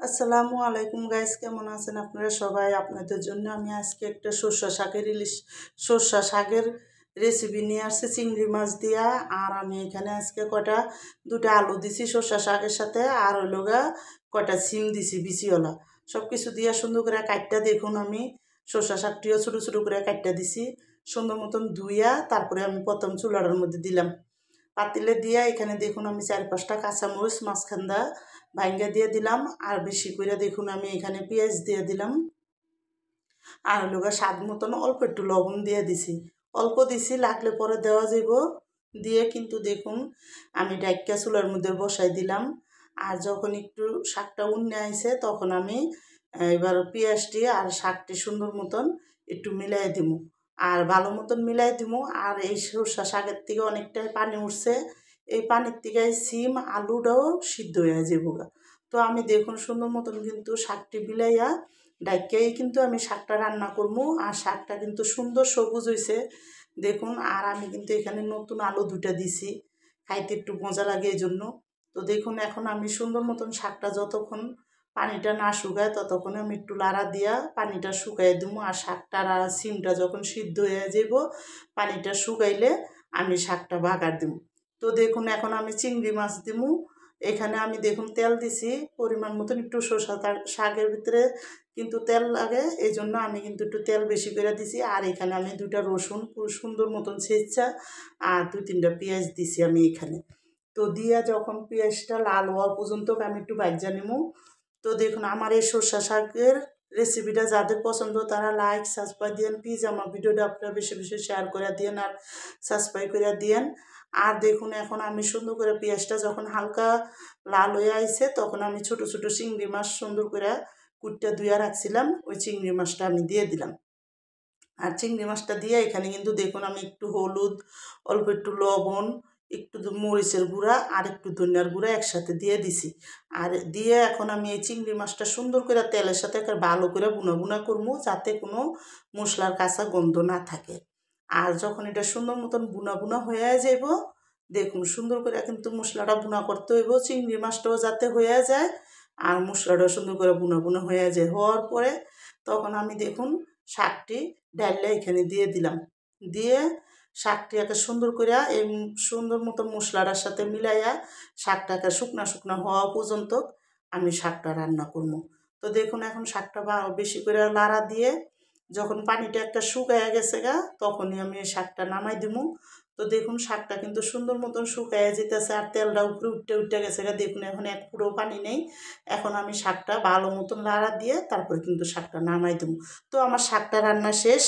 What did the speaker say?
আসসালামু আলাইকুম গাইস, কেমন আছেন আপনারা সবাই? আপনাদের জন্য আমি আজকে একটা সর্ষা শাকের রেসিপি নিয়ে আসছি চিংড়ি মাছ দিয়া। আর আমি এখানে আজকে দুটা আলু দিছি সর্ষা শাকের সাথে, আর হইলগা কয়টা সিম দিছি বিচিওয়ালা। সব কিছু দিয়া সুন্দর করে কাটটা দেখুন, আমি সর্ষা শাকটিও ছোটো ছোটো করে কাটটা দিছি সুন্দর মতন ধুইয়া। তারপরে আমি প্রথম চুলাটার মধ্যে দিলাম, পাতিলে দিয়া এখানে দেখুন আমি 4-5টা কাঁচামরিচ মাঝখান্দা ভাঙ্গা দিয়ে দিলাম। আর বেশি করে দেখুন আমি এখানে পেঁয়াজ দিয়ে দিলাম। আর হলো স্বাদ মতন অল্প একটু লবণ দিয়ে দিছি, অল্প দিছি, লাগলে পরে দেওয়া যাইব। দিয়ে কিন্তু দেখুন আমি ডাইক্কা চুলার মধ্যে বসাই দিলাম। আর যখন একটু শাকটা উন্নে আইছে তখন আমি এবার পেঁয়াজটি আর শাকটি সুন্দর মতন একটু মিলাই দিব, আর ভালো মতন মিলাই দিব। আর এই সরষা শাকের থেকে অনেকটাই পানি উঠছে, এই পানির থেকে সিম আলুটাও সিদ্ধ হয়ে যাবো। তো আমি দেখুন সুন্দর মতন কিন্তু শাকটি বিলাইয়া ডাইক্কাই কিন্তু আমি শাকটা রান্না করবো। আর শাকটা কিন্তু সুন্দর সবুজ হয়েছে দেখুন। আর আমি কিন্তু এখানে নতুন আলু দুটা দিছি, খাইতে একটু মজা লাগে এই জন্য। তো দেখুন এখন আমি সুন্দর মতন শাকটা যতক্ষণ পানিটা না শুকায় ততক্ষণ আমি একটু লাড়া দিয়া পানিটা শুকাই দেবো। আর শাকটা আর সিমটা যখন সিদ্ধ হয়ে যাব পানিটা শুকাইলে আমি শাকটা বাগার দেবো। তো দেখুন এখন আমি চিংড়ি মাছ দিবো। এখানে আমি দেখুন তেল দিছি পরিমাণ মতন, একটু শাকের ভিতরে কিন্তু তেল লাগে, এই জন্য আমি কিন্তু একটু তেল বেশি করে দিছি। আর এখানে আমি 2টা রসুন পুরো সুন্দর মতন ছেঁচা আর 2-3টা পেঁয়াজ দিছি আমি এখানে। তো দিয়া যখন পেঁয়াজটা লাল হওয়া পর্যন্ত আমি একটু ভাজা নিব। তো দেখুন আমার এই সর্ষা শাকের রেসিপিটা যাদের পছন্দ তারা লাইক সাবস্ক্রাইব দিয়েন প্লিজ। আমার ভিডিওটা আপনারা বেশি বেশি শেয়ার করে দিয়েন আর সাবস্ক্রাইব করে দিয়েন। আর দেখুন এখন আমি সুন্দর করে পেঁয়াজটা যখন হালকা লাল হয়ে আইছে তখন আমি ছোট ছোট চিংড়ি মাছ সুন্দর করে কুটটা ধুইয়া রাখছিলাম, ওই চিংড়ি মাছটা আমি দিয়ে দিলাম। আর চিংড়ি মাছটা দিয়ে এখানে কিন্তু দেখুন আমি একটু হলুদ, অল্প একটু লবণ, একটু মরিচের গুঁড়া আর একটু ধনিয়ার গুঁড়া একসাথে দিয়ে দিছি। আর দিয়ে এখন আমি এই চিংড়ি মাছটা সুন্দর করে তেলের সাথে ভালো করে বুনা বুনা করবো, যাতে কোনো মশলার কাঁচা গন্ধ না থাকে। আর যখন এটা সুন্দর মতন বুনা বুনা হয়ে যাইব দেখুন সুন্দর করে কিন্তু মশলাটা বুনা করতে হইব, চিংড়ি মাছটাও যাতে হয়ে যায় আর মশলাটাও সুন্দর করে বুনা বুনা হয়ে যায়। হওয়ার পরে তখন আমি দেখুন শাকটি ডাইলে এখানে দিয়ে দিলাম, দিয়ে শাকটি একে সুন্দর করে এই সুন্দর মতো মশলাটার সাথে মিলাইয়া শাকটাকে শুকনা শুকনা হওয়া পর্যন্ত আমি শাকটা রান্না করবো। তো দেখুন এখন শাকটা বেশি করে লাড়া দিয়ে যখন পানিটা একটা শুকাইয়া গেছে তখনই আমি এই শাকটা নামাই দিব। তো দেখুন শাকটা কিন্তু সুন্দর মতন শুকাইয়া যেতেছে আর তেলটা উপরে উঠতে উঠতে গেছে দেখুন এখন এক পুরো পানি নেই। এখন আমি শাকটা ভালো মতন লাড়া দিয়ে তারপরে কিন্তু শাকটা নামাই দেবো। তো আমার শাকটা রান্না শেষ।